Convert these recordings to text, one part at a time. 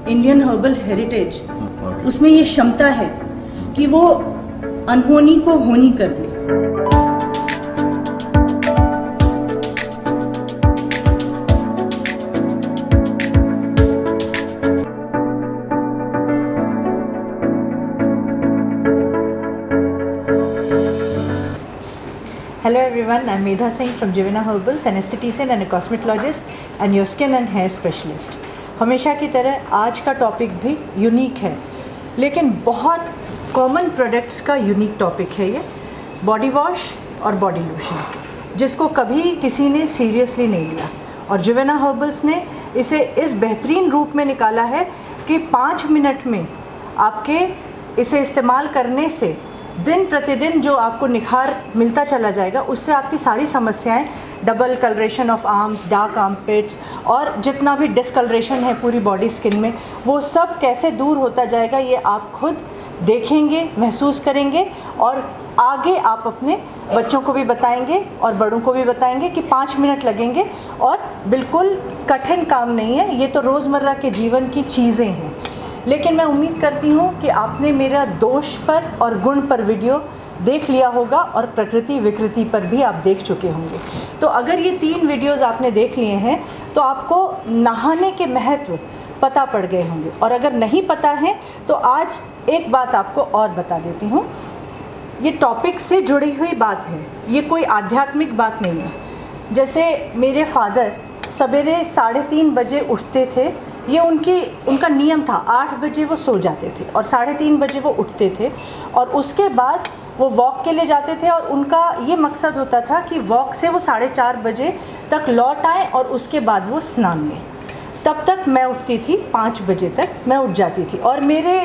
Indian herbal heritage, उसमें ये क्षमता है कि वो अनहोनी को होनी कर दे। Hello everyone, I'm Medha Singh from Jivina Herbals, an esthetician and a cosmetologist and your skin and hair specialist. हमेशा की तरह आज का टॉपिक भी यूनिक है, लेकिन बहुत कॉमन प्रोडक्ट्स का यूनिक टॉपिक है ये बॉडी वॉश और बॉडी लोशन, जिसको कभी किसी ने सीरियसली नहीं लिया। और जिविना हर्बल्स ने इसे इस बेहतरीन रूप में निकाला है कि 5 मिनट में आपके इसे इस्तेमाल करने से दिन प्रतिदिन जो आपको निखार मिलता चला जाएगा, उससे आपकी सारी समस्याएं, double colouration of arms, dark armpits और जितना भी डिस्कलरेशन है पूरी बॉडी स्किन में, वो सब कैसे दूर होता जाएगा ये आप खुद देखेंगे, महसूस करेंगे और आगे आप अपने बच्चों को भी बताएंगे और बड़ों को भी बताएंगे कि 5 मिनट लगेंगे और बिल्कुल कठिन काम नहीं है। ये तो रोज़मर्रा के जीवन की चीज़ें हैं। लेकिन मैं उम्मीद करती हूँ कि आपने मेरा दोष पर और गुण पर वीडियो देख लिया होगा और प्रकृति विकृति पर भी आप देख चुके होंगे। तो अगर ये 3 वीडियोज़ आपने देख लिए हैं तो आपको नहाने के महत्व पता पड़ गए होंगे, और अगर नहीं पता है तो आज एक बात आपको और बता देती हूँ। ये टॉपिक से जुड़ी हुई बात है, ये कोई आध्यात्मिक बात नहीं है। जैसे मेरे फादर सवेरे 3:30 बजे उठते थे, ये उनका नियम था। 8 बजे वो सो जाते थे और 3:30 बजे वो उठते थे और उसके बाद वो वॉक के लिए जाते थे, और उनका ये मकसद होता था कि वॉक से वो 4:30 बजे तक लौट आए और उसके बाद वो स्नान लें। तब तक मैं उठती थी, 5 बजे तक मैं उठ जाती थी, और मेरे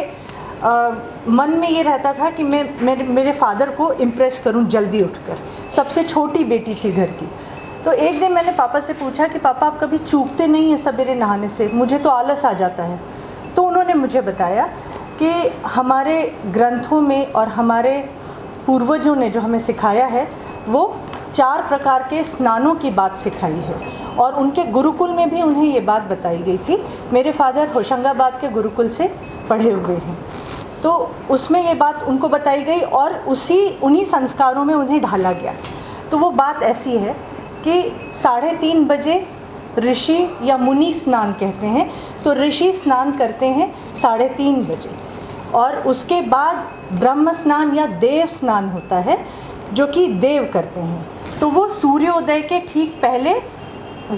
मन में ये रहता था कि मैं मेरे फादर को इम्प्रेस करूं जल्दी उठकर। सबसे छोटी बेटी थी घर की। तो एक दिन मैंने पापा से पूछा कि पापा आप कभी चूकते नहीं हैं सवेरे नहाने से, मुझे तो आलस आ जाता है। तो उन्होंने मुझे बताया कि हमारे ग्रंथों में और हमारे पूर्वजों ने जो हमें सिखाया है वो 4 प्रकार के स्नानों की बात सिखाई है, और उनके गुरुकुल में भी उन्हें ये बात बताई गई थी। मेरे फादर होशंगाबाद के गुरुकुल से पढ़े हुए हैं, तो उसमें ये बात उनको बताई गई और उन्हीं संस्कारों में उन्हें ढाला गया। तो वो बात ऐसी है कि 3:30 बजे ऋषि या मुनि स्नान कहते हैं, तो ऋषि स्नान करते हैं 3:30 बजे, और उसके बाद ब्रह्म स्नान या देव स्नान होता है जो कि देव करते हैं, तो वो सूर्योदय के ठीक पहले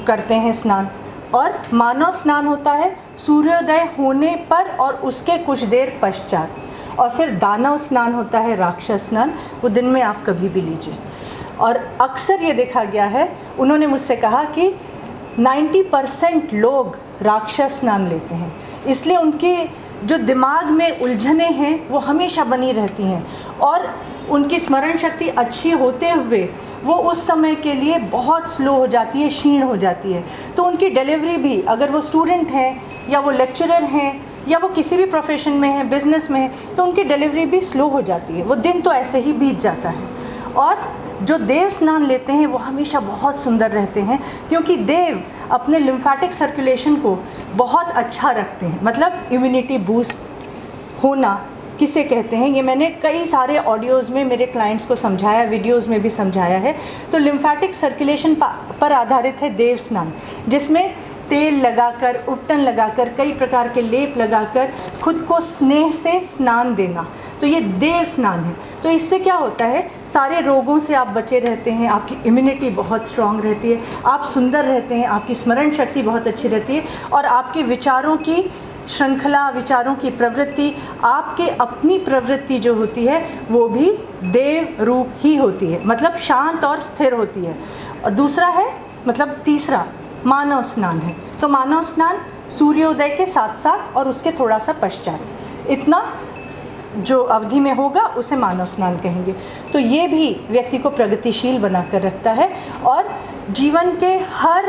करते हैं स्नान। और मानव स्नान होता है सूर्योदय होने पर और उसके कुछ देर पश्चात। और फिर दानव स्नान होता है, राक्षस स्नान, वो दिन में आप कभी भी लीजिए। और अक्सर ये देखा गया है, उन्होंने मुझसे कहा कि 90% लोग राक्षस स्नान लेते हैं, इसलिए उनके जो दिमाग में उलझनें हैं वो हमेशा बनी रहती हैं, और उनकी स्मरण शक्ति अच्छी होते हुए वो उस समय के लिए बहुत स्लो हो जाती है, क्षीण हो जाती है। तो उनकी डिलीवरी भी, अगर वो स्टूडेंट हैं या वो लेक्चरर हैं या वो किसी भी प्रोफेशन में हैं, बिजनेस में हैं, तो उनकी डिलीवरी भी स्लो हो जाती है। वो दिन तो ऐसे ही बीत जाता है। और जो देव स्नान लेते हैं वो हमेशा बहुत सुंदर रहते हैं, क्योंकि देव अपने लिम्फेटिक सर्कुलेशन को बहुत अच्छा रखते हैं। मतलब इम्यूनिटी बूस्ट होना किसे कहते हैं, ये मैंने कई सारे ऑडियोज़ में मेरे क्लाइंट्स को समझाया, वीडियोज़ में भी समझाया है। तो लिम्फेटिक सर्कुलेशन पर आधारित है देव स्नान, जिसमें तेल लगाकर, उपटन लगाकर, कई प्रकार के लेप लगाकर खुद को स्नेह से स्नान देना, तो ये देव स्नान है। तो इससे क्या होता है, सारे रोगों से आप बचे रहते हैं, आपकी इम्यूनिटी बहुत स्ट्रांग रहती है, आप सुंदर रहते हैं, आपकी स्मरण शक्ति बहुत अच्छी रहती है, और आपके विचारों की श्रृंखला, विचारों की प्रवृत्ति, आपके अपनी प्रवृत्ति जो होती है वो भी देव रूप ही होती है, मतलब शांत और स्थिर होती है। और दूसरा है, मतलब तीसरा मानव स्नान है। तो मानव स्नान सूर्योदय के साथ साथ और उसके थोड़ा सा पश्चात, इतना जो अवधि में होगा उसे मानव स्नान कहेंगे। तो ये भी व्यक्ति को प्रगतिशील बनाकर रखता है और जीवन के हर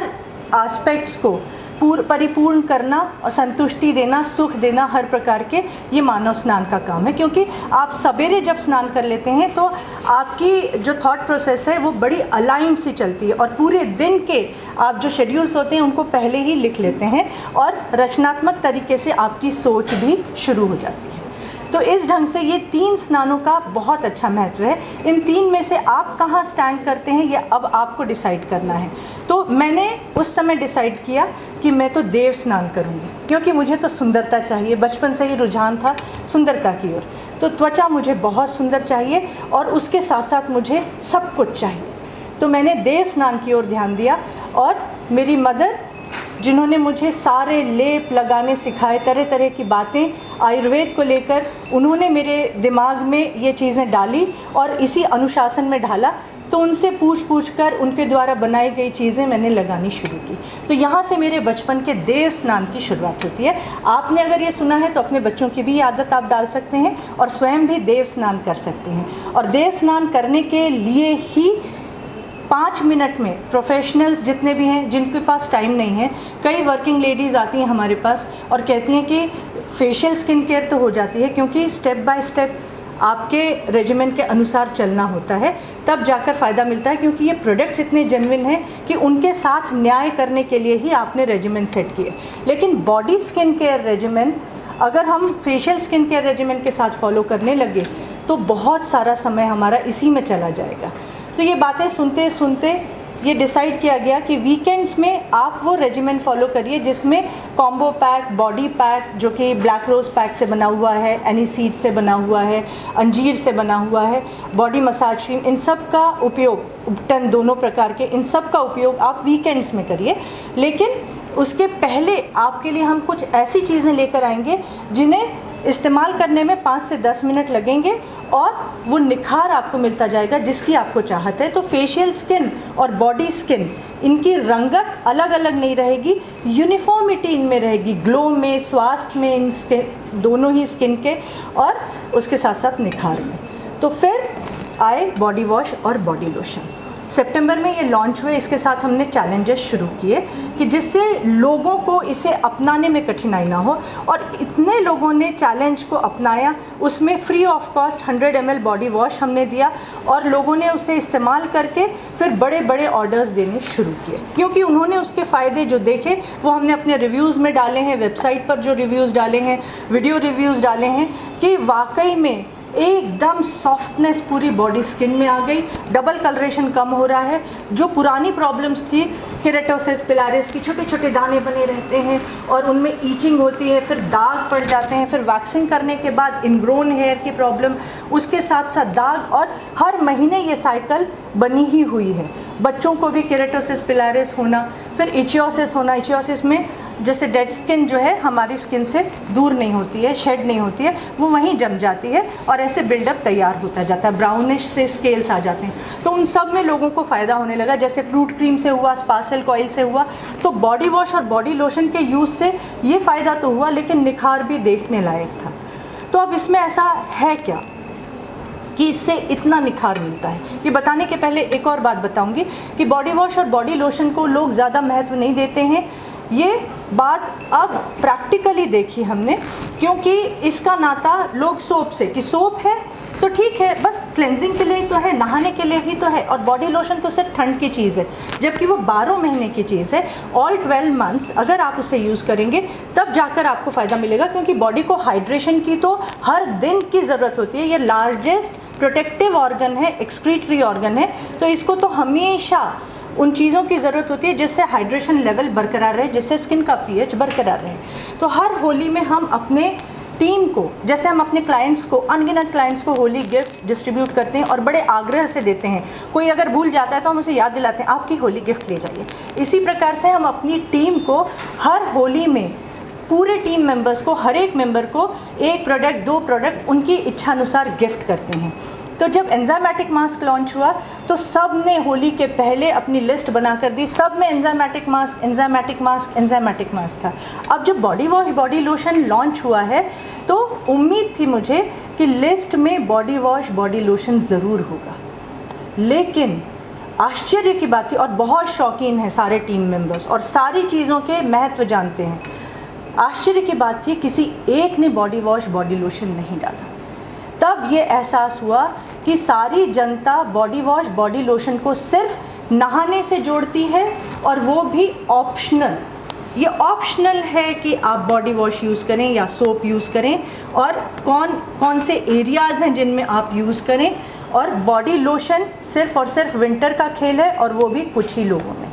एस्पेक्ट्स को परिपूर्ण करना और संतुष्टि देना, सुख देना, हर प्रकार के, ये मानव स्नान का काम है। क्योंकि आप सवेरे जब स्नान कर लेते हैं तो आपकी जो थॉट प्रोसेस है वो बड़ी अलाइंड सी चलती है, और पूरे दिन के आप जो शेड्यूल्स होते हैं उनको पहले ही लिख लेते हैं, और रचनात्मक तरीके से आपकी सोच भी शुरू हो जाती है। तो इस ढंग से ये 3 स्नानों का बहुत अच्छा महत्व है। इन 3 में से आप कहाँ स्टैंड करते हैं ये अब आपको डिसाइड करना है। तो मैंने उस समय डिसाइड किया कि मैं तो देव स्नान करूँगी, क्योंकि मुझे तो सुंदरता चाहिए, बचपन से ही रुझान था सुंदरता की ओर। तो त्वचा मुझे बहुत सुंदर चाहिए और उसके साथ साथ मुझे सब कुछ चाहिए। तो मैंने देव स्नान की ओर ध्यान दिया, और मेरी मदर, जिन्होंने मुझे सारे लेप लगाने सिखाए, तरह तरह की बातें आयुर्वेद को लेकर, उन्होंने मेरे दिमाग में ये चीज़ें डाली और इसी अनुशासन में ढाला। तो उनसे पूछ कर उनके द्वारा बनाई गई चीज़ें मैंने लगानी शुरू की। तो यहाँ से मेरे बचपन के देव स्नान की शुरुआत होती है। आपने अगर ये सुना है तो अपने बच्चों की भी ये आदत आप डाल सकते हैं और स्वयं भी देव स्नान कर सकते हैं। और देव स्नान करने के लिए ही 5 मिनट में प्रोफेशनल्स जितने भी हैं, जिनके पास टाइम नहीं है, कई वर्किंग लेडीज़ आती हैं हमारे पास और कहती हैं कि फेशियल स्किन केयर तो हो जाती है, क्योंकि स्टेप बाय स्टेप आपके रेजिमेन के अनुसार चलना होता है, तब जाकर फ़ायदा मिलता है। क्योंकि ये प्रोडक्ट्स इतने जेन्युइन हैं कि उनके साथ न्याय करने के लिए ही आपने रेजिमेन सेट किए। लेकिन बॉडी स्किन केयर रेजिमेन अगर हम फेशियल स्किन केयर रेजिमेन के साथ फॉलो करने लगे तो बहुत सारा समय हमारा इसी में चला जाएगा। तो ये बातें सुनते सुनते ये डिसाइड किया गया कि वीकेंड्स में आप वो रेजिमेन फॉलो करिए जिसमें कॉम्बो पैक, बॉडी पैक जो कि ब्लैक रोज़ पैक से बना हुआ है, एनीसीड से बना हुआ है, अंजीर से बना हुआ है, बॉडी मसाज क्रीम, इन सब का उपयोग, उपटन दोनों प्रकार के, इन सब का उपयोग आप वीकेंड्स में करिए। लेकिन उसके पहले आपके लिए हम कुछ ऐसी चीज़ें लेकर आएंगे जिन्हें इस्तेमाल करने में 5 से 10 मिनट लगेंगे और वो निखार आपको मिलता जाएगा जिसकी आपको चाहत है। तो फेशियल स्किन और बॉडी स्किन, इनकी रंगत अलग अलग नहीं रहेगी, यूनिफॉर्मिटी इनमें रहेगी, ग्लो में, स्वास्थ्य में, इन स्किन दोनों ही स्किन के, और उसके साथ साथ निखार में। तो फिर आए बॉडी वॉश और बॉडी लोशन। सितंबर में ये लॉन्च हुए। इसके साथ हमने चैलेंजेस शुरू किए कि जिससे लोगों को इसे अपनाने में कठिनाई ना हो, और इतने लोगों ने चैलेंज को अपनाया। उसमें free of cost 100 ml body wash हमने दिया और लोगों ने उसे इस्तेमाल करके फिर बड़े बड़े ऑर्डर्स देने शुरू किए, क्योंकि उन्होंने उसके फ़ायदे जो देखे वो हमने अपने रिव्यूज़ में डाले हैं, वेबसाइट पर जो रिव्यूज़ डाले हैं, वीडियो रिव्यूज़ डाले हैं कि वाकई में एकदम सॉफ्टनेस पूरी बॉडी स्किन में आ गई, डबल कलरेशन कम हो रहा है। जो पुरानी प्रॉब्लम्स थी, केरेटोसिस पिलारिस की छोटे छोटे दाने बने रहते हैं और उनमें ईचिंग होती है, फिर दाग पड़ जाते हैं, फिर वैक्सिंग करने के बाद इनग्रोन हेयर की प्रॉब्लम, उसके साथ साथ दाग, और हर महीने ये साइकिल बनी ही हुई है। बच्चों को भी केरेटोसिस पिलारिस होना, फिर इचियोसिस होना। इचियोसिस में जैसे डेड स्किन जो है हमारी स्किन से दूर नहीं होती है, शेड नहीं होती है, वो वहीं जम जाती है और ऐसे बिल्डअप तैयार होता जाता है, ब्राउनिश से स्केल्स आ जाते हैं। तो उन सब में लोगों को फ़ायदा होने लगा, जैसे फ्रूट क्रीम से हुआ, स्पा सिल्क ऑयल से हुआ। तो बॉडी वॉश और बॉडी लोशन के यूज़ से ये फ़ायदा तो हुआ, लेकिन निखार भी देखने लायक था। तो अब इसमें ऐसा है क्या कि इससे इतना निखार मिलता है? ये बताने के पहले एक और बात बताऊंगी कि बॉडी वॉश और बॉडी लोशन को लोग ज़्यादा महत्व नहीं देते हैं। ये बात अब प्रैक्टिकली देखी हमने, क्योंकि इसका नाता लोग सोप से, कि सोप है तो ठीक है, बस क्लेंजिंग के लिए ही तो है, नहाने के लिए ही तो है, और बॉडी लोशन तो सिर्फ ठंड की चीज़ है, जबकि वो 12 महीने की चीज़ है। ऑल 12 मंथ्स अगर आप उसे यूज़ करेंगे तब जाकर आपको फ़ायदा मिलेगा, क्योंकि बॉडी को हाइड्रेशन की तो हर दिन की ज़रूरत होती है। ये लार्जेस्ट प्रोटेक्टिव ऑर्गन है, एक्सक्रीटरी ऑर्गन है, तो इसको तो हमेशा उन चीज़ों की ज़रूरत होती है जिससे हाइड्रेशन लेवल बरकरार रहे, जिससे स्किन का पीएच बरकरार रहे। तो हर होली में हम अपने टीम को, जैसे हम अपने क्लाइंट्स को, अनगिनत क्लाइंट्स को होली गिफ्ट्स डिस्ट्रीब्यूट करते हैं और बड़े आग्रह से देते हैं। कोई अगर भूल जाता है तो हम उसे याद दिलाते हैं, आपकी होली गिफ्ट ले जाइए। इसी प्रकार से हम अपनी टीम को हर होली में, पूरे टीम मेंबर्स को, हर एक मेंबर को 1 प्रोडक्ट, 2 प्रोडक्ट उनकी इच्छानुसार गिफ्ट करते हैं। तो जब एंजाइमेटिक मास्क लॉन्च हुआ तो सब ने होली के पहले अपनी लिस्ट बना कर दी, सब में enzymatic mask, enzymatic mask, enzymatic mask था। अब जब body wash, body lotion launch हुआ है तो उम्मीद थी मुझे कि लिस्ट में बॉडी वॉश, बॉडी लोशन ज़रूर होगा, लेकिन आश्चर्य की बात थी, और बहुत शौकीन हैं सारे टीम मेंबर्स और सारी चीज़ों के महत्व जानते हैं। आश्चर्य की बात थी किसी एक ने बॉडी वॉश बॉडी लोशन नहीं डाला। तब ये एहसास हुआ कि सारी जनता बॉडी वॉश बॉडी लोशन को सिर्फ नहाने से जोड़ती है, और वो भी ऑप्शनल। ये ऑप्शनल है कि आप बॉडी वॉश यूज़ करें या सोप यूज़ करें, और कौन कौन से एरियाज़ हैं जिनमें आप यूज़ करें। और बॉडी लोशन सिर्फ़ और सिर्फ विंटर का खेल है, और वो भी कुछ ही लोगों में।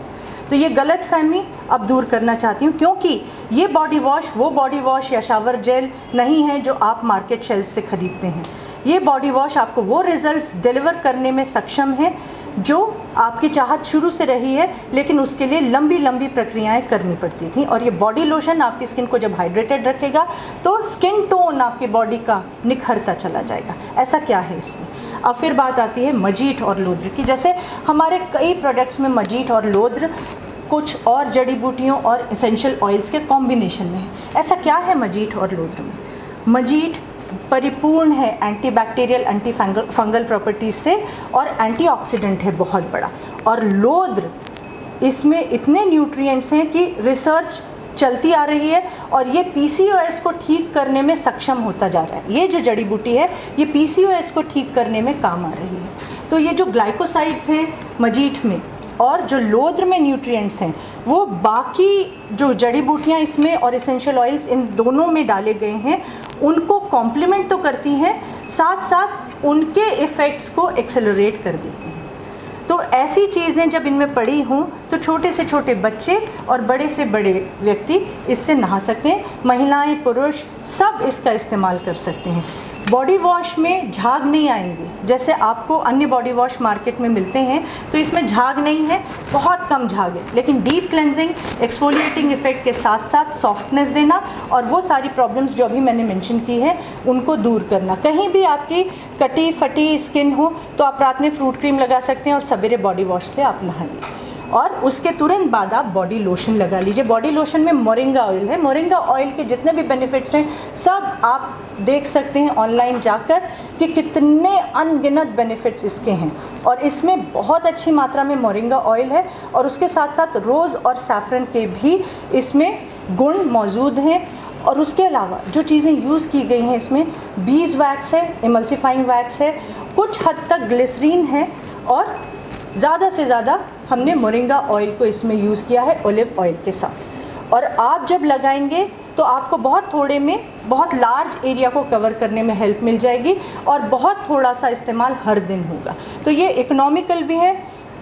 तो ये गलत फहमी अब दूर करना चाहती हूँ, क्योंकि ये बॉडी वॉश वो बॉडी वॉश या शावर जेल नहीं है जो आप मार्केट शेल्फ से ख़रीदते हैं। ये बॉडी वॉश आपको वो रिज़ल्ट्स डिलीवर करने में सक्षम है जो आपकी चाहत शुरू से रही है, लेकिन उसके लिए लंबी लंबी प्रक्रियाएं करनी पड़ती थी। और ये बॉडी लोशन आपकी स्किन को जब हाइड्रेटेड रखेगा तो स्किन टोन आपकी बॉडी का निखरता चला जाएगा। ऐसा क्या है इसमें? अब फिर बात आती है मजीठ और लोद्र की। जैसे हमारे कई प्रोडक्ट्स में मजीठ और लोद्र कुछ और जड़ी बूटियों और एसेंशियल ऑयल्स के कॉम्बिनेशन में है। ऐसा क्या है मजीठ और लोद्र में? मजीठ परिपूर्ण है एंटीबैक्टीरियल एंटी फंगल प्रॉपर्टीज़ से, और एंटीऑक्सीडेंट है बहुत बड़ा। और लोद्र, इसमें इतने न्यूट्रिएंट्स हैं कि रिसर्च चलती आ रही है, और ये PCOS को ठीक करने में सक्षम होता जा रहा है। ये जो जड़ी बूटी है ये PCOS को ठीक करने में काम आ रही है। तो ये जो ग्लाइकोसाइड्स हैं मजीठ में और जो लोद्र में न्यूट्रिएंट्स हैं, वो बाकी जो जड़ी बूटियाँ इसमें और एसेंशियल ऑयल्स इन दोनों में डाले गए हैं उनको कॉम्प्लीमेंट तो करती हैं, साथ साथ उनके इफ़ेक्ट्स को एक्सेलरेट कर देती हैं। तो ऐसी चीज़ें जब इनमें पड़ी हों तो छोटे से छोटे बच्चे और बड़े से बड़े व्यक्ति इससे नहा सकते हैं। महिलाएं, पुरुष सब इसका इस्तेमाल कर सकते हैं। बॉडी वॉश में झाग नहीं आएंगे, जैसे आपको अन्य बॉडी वॉश मार्केट में मिलते हैं तो इसमें झाग नहीं है, बहुत कम झाग है। लेकिन डीप क्लेंजिंग, एक्सफोलिएटिंग इफेक्ट के साथ साथ सॉफ्टनेस देना और वो सारी प्रॉब्लम्स जो अभी मैंने मेंशन की है उनको दूर करना। कहीं भी आपकी कटी फटी स्किन हो तो आप रात में फ्रूट क्रीम लगा सकते हैं और सवेरे बॉडी वॉश से आप नहाइए, और उसके तुरंत बाद आप बॉडी लोशन लगा लीजिए। बॉडी लोशन में मोरिंगा ऑयल है। मोरिंगा ऑयल के जितने भी बेनिफिट्स हैं सब आप देख सकते हैं ऑनलाइन जाकर कि कितने अनगिनत बेनिफिट्स इसके हैं। और इसमें बहुत अच्छी मात्रा में मोरिंगा ऑयल है, और उसके साथ साथ रोज़ और सैफरन के भी इसमें गुण मौजूद हैं। और उसके अलावा जो चीज़ें यूज़ की गई हैं इसमें बीज वैक्स है, इमल्सिफाइंग वैक्स है, कुछ हद तक ग्लिसरीन है, और ज़्यादा से ज़्यादा हमने मोरिंगा ऑयल को इसमें यूज़ किया है ओलिव ऑयल के साथ। और आप जब लगाएंगे तो आपको बहुत थोड़े में बहुत लार्ज एरिया को कवर करने में हेल्प मिल जाएगी, और बहुत थोड़ा सा इस्तेमाल हर दिन होगा। तो ये इकोनॉमिकल भी है,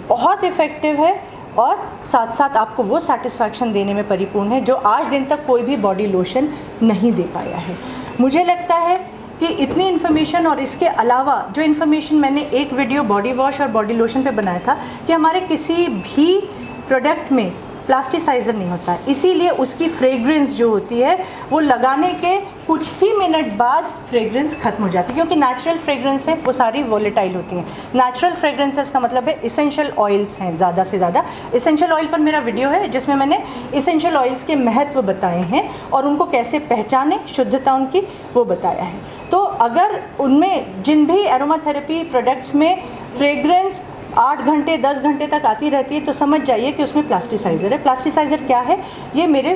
बहुत इफ़ेक्टिव है, और साथ साथ आपको वो सेटिस्फैक्शन देने में परिपूर्ण है जो आज दिन तक कोई भी बॉडी लोशन नहीं दे पाया है। मुझे लगता है कि इतनी इन्फॉर्मेशन और इसके अलावा जो इन्फॉर्मेशन मैंने एक वीडियो बॉडी वॉश और बॉडी लोशन पे बनाया था कि हमारे किसी भी प्रोडक्ट में प्लास्टिसाइज़र नहीं होता है, इसीलिए उसकी फ्रेग्रेंस जो होती है वो लगाने के कुछ ही मिनट बाद फ्रेग्रेंस ख़त्म हो जाती है, क्योंकि नेचुरल फ्रेग्रेंस है वो सारी वोलेटाइल होती हैं। नेचुरल फ्रेग्रेंसेस का मतलब है इसेंशियल ऑयल्स हैं ज़्यादा से ज़्यादा। इसेंशियल ऑयल पर मेरा वीडियो है जिसमें मैंने इसेंशियल ऑयल्स के महत्व बताए हैं और उनको कैसे पहचानें, शुद्धता उनकी, वो बताया है। तो अगर उनमें जिन भी एरोमाथेरेपी प्रोडक्ट्स में फ्रेग्रेंस 8 घंटे 10 घंटे तक आती रहती है तो समझ जाइए कि उसमें प्लास्टिसाइज़र है। प्लास्टिसाइज़र क्या है, ये मेरे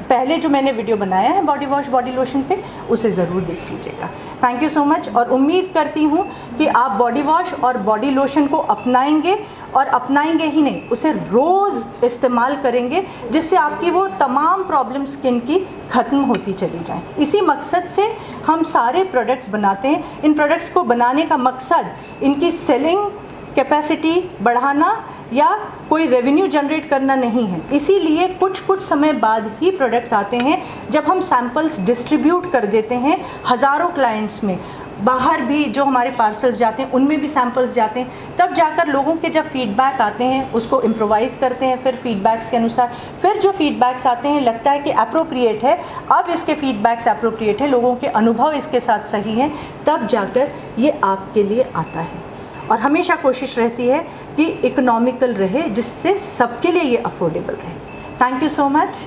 पहले जो मैंने वीडियो बनाया है बॉडी वॉश बॉडी लोशन पे, उसे ज़रूर देख लीजिएगा। थैंक यू सो मच, और उम्मीद करती हूँ कि आप बॉडी वॉश और बॉडी लोशन को अपनाएंगे, और अपनाएंगे ही नहीं, उसे रोज़ इस्तेमाल करेंगे, जिससे आपकी वो तमाम प्रॉब्लम स्किन की ख़त्म होती चली जाएं। इसी मकसद से हम सारे प्रोडक्ट्स बनाते हैं। इन प्रोडक्ट्स को बनाने का मकसद इनकी सेलिंग कैपेसिटी बढ़ाना या कोई रेवेन्यू जनरेट करना नहीं है। इसीलिए कुछ समय बाद ही प्रोडक्ट्स आते हैं, जब हम सैम्पल्स डिस्ट्रीब्यूट कर देते हैं हज़ारों क्लाइंट्स में, बाहर भी जो हमारे पार्सल्स जाते हैं उनमें भी सैम्पल्स जाते हैं, तब जाकर लोगों के जब फीडबैक आते हैं उसको इम्प्रोवाइज़ करते हैं। फिर फीडबैक्स के अनुसार फिर जो फीडबैक्स आते हैं लगता है कि अप्रोप्रिएट है, अब इसके फीडबैक्स अप्रोप्रिएट है, लोगों के अनुभव इसके साथ सही हैं, तब जाकर ये आपके लिए आता है। और हमेशा कोशिश रहती है कि इकोनॉमिकल रहे, जिससे सबके लिए ये अफोर्डेबल रहे। Thank you so much.